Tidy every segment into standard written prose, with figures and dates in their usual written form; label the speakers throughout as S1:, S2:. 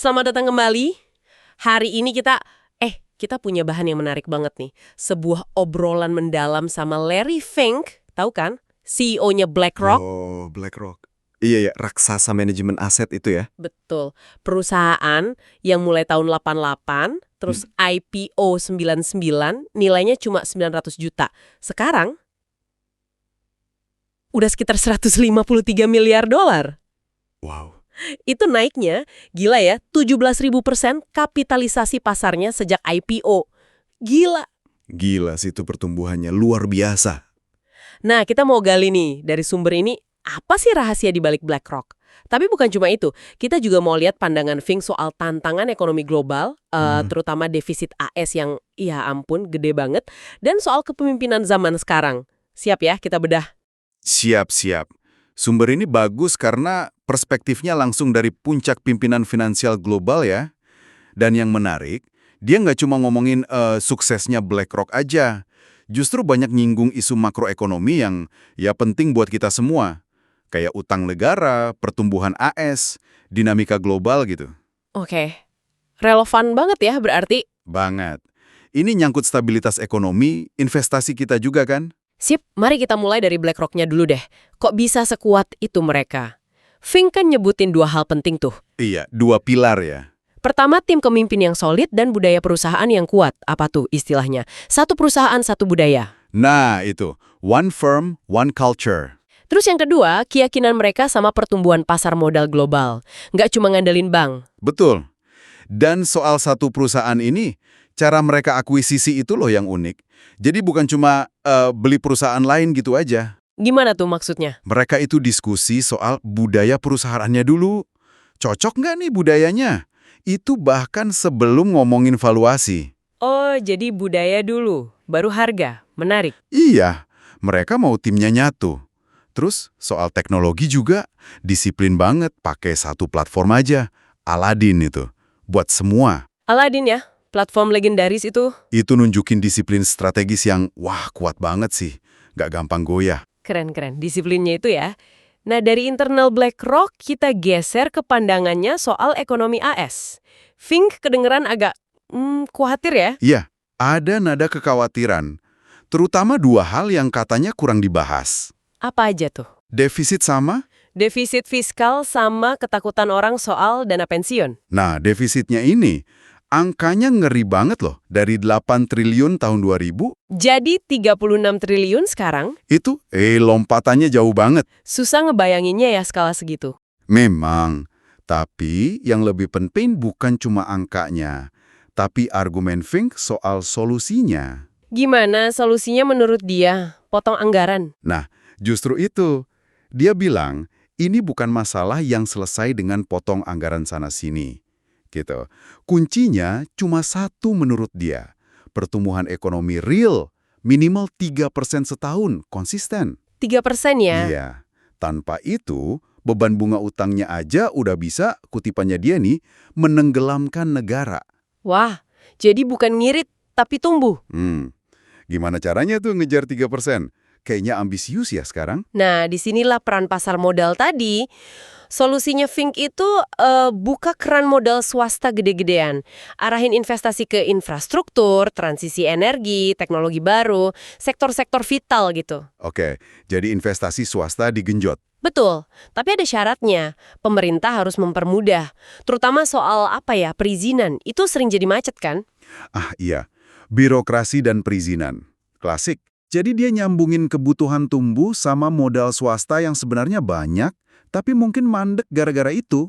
S1: Selamat datang kembali. Hari ini kita punya bahan yang menarik banget nih. Sebuah obrolan mendalam sama Larry Fink, tahu kan? CEO-nya BlackRock.
S2: Oh, BlackRock. Iya ya, raksasa manajemen aset itu ya.
S1: Betul. Perusahaan yang mulai tahun 88, terus IPO 99, nilainya cuma 900 juta. Sekarang udah sekitar 153 miliar dolar.
S2: Wow.
S1: Itu naiknya, gila ya, 17.000% kapitalisasi pasarnya sejak IPO. Gila.
S2: Gila sih itu pertumbuhannya, luar biasa.
S1: Nah, kita mau gali nih dari sumber ini, apa sih rahasia di balik BlackRock? Tapi bukan cuma itu, kita juga mau lihat pandangan Fink soal tantangan ekonomi global, terutama defisit AS yang, ya ampun, gede banget, dan soal kepemimpinan zaman sekarang. Siap ya, kita bedah.
S2: Siap-siap. Sumber ini bagus karena perspektifnya langsung dari puncak pimpinan finansial global ya. Dan yang menarik, dia nggak cuma ngomongin suksesnya BlackRock aja. Justru banyak nyinggung isu makroekonomi yang ya penting buat kita semua. Kayak utang negara, pertumbuhan AS, dinamika global gitu.
S1: Oke, relevan banget ya berarti.
S2: Banget. Ini nyangkut stabilitas ekonomi, investasi kita juga kan?
S1: Sip, mari kita mulai dari BlackRock-nya dulu deh. Kok bisa sekuat itu mereka? Fink kan nyebutin dua hal penting tuh.
S2: Iya, dua pilar ya.
S1: Pertama, tim pemimpin yang solid dan budaya perusahaan yang kuat. Apa tuh istilahnya? Satu perusahaan, satu budaya.
S2: Nah, itu. One firm, one culture.
S1: Terus yang kedua, keyakinan mereka sama pertumbuhan pasar modal global. Nggak cuma ngandelin bank.
S2: Betul. Dan soal satu perusahaan ini, cara mereka akuisisi itu loh yang unik. Jadi bukan cuma beli perusahaan lain gitu aja.
S1: Gimana tuh maksudnya?
S2: Mereka itu diskusi soal budaya perusahaannya dulu. Cocok nggak nih budayanya? Itu bahkan sebelum ngomongin valuasi.
S1: Oh, jadi budaya dulu, baru harga. Menarik.
S2: Iya, mereka mau timnya nyatu. Terus soal teknologi juga, disiplin banget pakai satu platform aja. Aladdin itu. Buat semua.
S1: Aladdin ya, platform legendaris itu.
S2: Itu nunjukin disiplin strategis yang, wah kuat banget sih. Nggak gampang goyah.
S1: Keren-keren, disiplinnya itu ya. Nah, dari internal BlackRock, kita geser ke pandangannya soal ekonomi AS. Fink kedengeran agak, khawatir ya?
S2: Iya, ada nada kekhawatiran. Terutama dua hal yang katanya kurang dibahas.
S1: Apa aja tuh?
S2: Defisit sama?
S1: Defisit fiskal sama ketakutan orang soal dana pensiun.
S2: Nah, defisitnya ini, angkanya ngeri banget loh. Dari 8 triliun tahun 2000,
S1: Jadi 36 triliun sekarang,
S2: itu, lompatannya jauh banget.
S1: susah ngebayanginnya ya skala segitu.
S2: Memang, tapi yang lebih penting bukan cuma angkanya, tapi argumen Fink soal solusinya.
S1: Gimana solusinya menurut dia? Potong anggaran.
S2: Nah, justru itu. Dia bilang, ini bukan masalah yang selesai dengan potong anggaran sana-sini. Gitu. Kuncinya cuma satu menurut dia. Pertumbuhan ekonomi real, minimal 3% setahun, konsisten.
S1: 3% ya?
S2: Iya. Tanpa itu, beban bunga utangnya aja udah bisa, kutipannya dia nih, menenggelamkan negara.
S1: Wah, jadi bukan ngirit, tapi tumbuh.
S2: Gimana caranya tuh ngejar 3%? Kayaknya ambisius ya sekarang.
S1: Nah, disinilah peran pasar modal tadi. Solusinya Fink itu buka keran modal swasta gede-gedean. Arahin investasi ke infrastruktur, transisi energi, teknologi baru, sektor-sektor vital gitu.
S2: Oke, jadi investasi swasta digenjot.
S1: Betul, tapi ada syaratnya. Pemerintah harus mempermudah. Terutama soal perizinan. Itu sering jadi macet kan?
S2: Ah iya, birokrasi dan perizinan. Klasik. Jadi dia nyambungin kebutuhan tumbuh sama modal swasta yang sebenarnya banyak, tapi mungkin mandek gara-gara itu.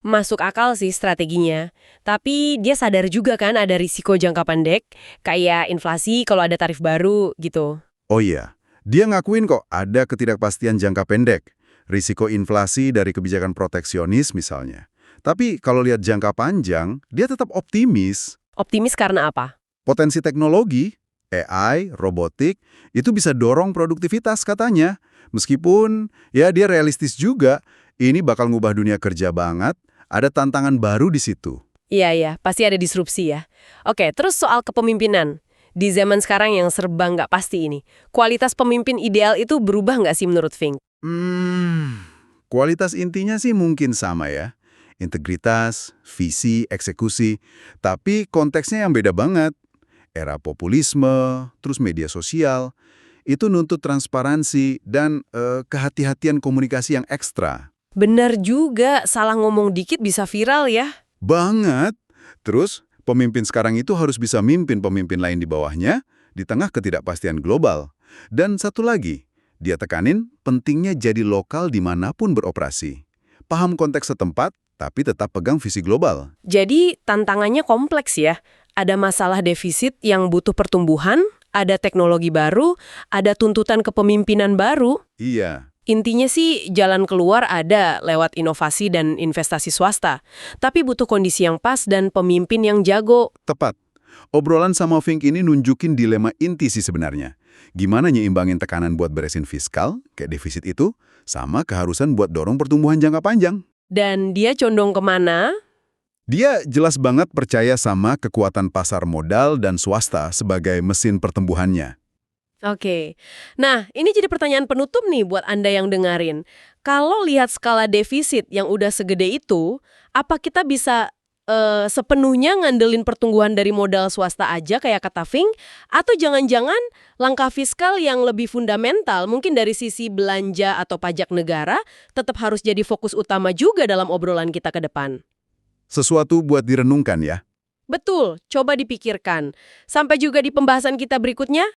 S1: Masuk akal sih strateginya. Tapi dia sadar juga kan ada risiko jangka pendek, kayak inflasi kalau ada tarif baru gitu.
S2: Oh iya, dia ngakuin kok ada ketidakpastian jangka pendek. Risiko inflasi dari kebijakan proteksionis misalnya. Tapi kalau lihat jangka panjang, dia tetap optimis.
S1: Optimis karena apa?
S2: Potensi teknologi, AI, robotik, itu bisa dorong produktivitas katanya. Meskipun, ya dia realistis juga, ini bakal ngubah dunia kerja banget, ada tantangan baru di situ.
S1: Iya, pasti ada disrupsi ya. Oke, terus soal kepemimpinan. Di zaman sekarang yang serba nggak pasti ini, kualitas pemimpin ideal itu berubah nggak sih menurut Fink?
S2: Kualitas intinya sih mungkin sama ya. Integritas, visi, eksekusi. Tapi konteksnya yang beda banget. Era populisme, terus media sosial, itu nuntut transparansi dan kehati-hatian komunikasi yang ekstra.
S1: Benar juga, salah ngomong dikit bisa viral ya.
S2: Banget. Terus, pemimpin sekarang itu harus bisa mimpin pemimpin lain di bawahnya, di tengah ketidakpastian global. Dan satu lagi, dia tekanin pentingnya jadi lokal dimanapun beroperasi. Paham konteks setempat, tapi tetap pegang visi global.
S1: Jadi tantangannya kompleks ya. Ada masalah defisit yang butuh pertumbuhan, ada teknologi baru, ada tuntutan kepemimpinan baru.
S2: Iya.
S1: Intinya sih jalan keluar ada lewat inovasi dan investasi swasta. Tapi butuh kondisi yang pas dan pemimpin yang jago.
S2: Tepat. Obrolan sama Fink ini nunjukin dilema inti sih sebenarnya. Gimana nyimbangin tekanan buat beresin fiskal, kayak defisit itu, sama keharusan buat dorong pertumbuhan jangka panjang.
S1: Dan dia condong kemana?
S2: Dia jelas banget percaya sama kekuatan pasar modal dan swasta sebagai mesin pertumbuhannya.
S1: Oke. Nah, ini jadi pertanyaan penutup nih buat Anda yang dengerin. Kalau lihat skala defisit yang udah segede itu, apa kita bisa sepenuhnya ngandelin pertumbuhan dari modal swasta aja kayak kata Fink? Atau jangan-jangan langkah fiskal yang lebih fundamental, mungkin dari sisi belanja atau pajak negara, tetap harus jadi fokus utama juga dalam obrolan kita ke depan?
S2: Sesuatu buat direnungkan ya.
S1: Betul, coba dipikirkan. Sampai juga di pembahasan kita berikutnya.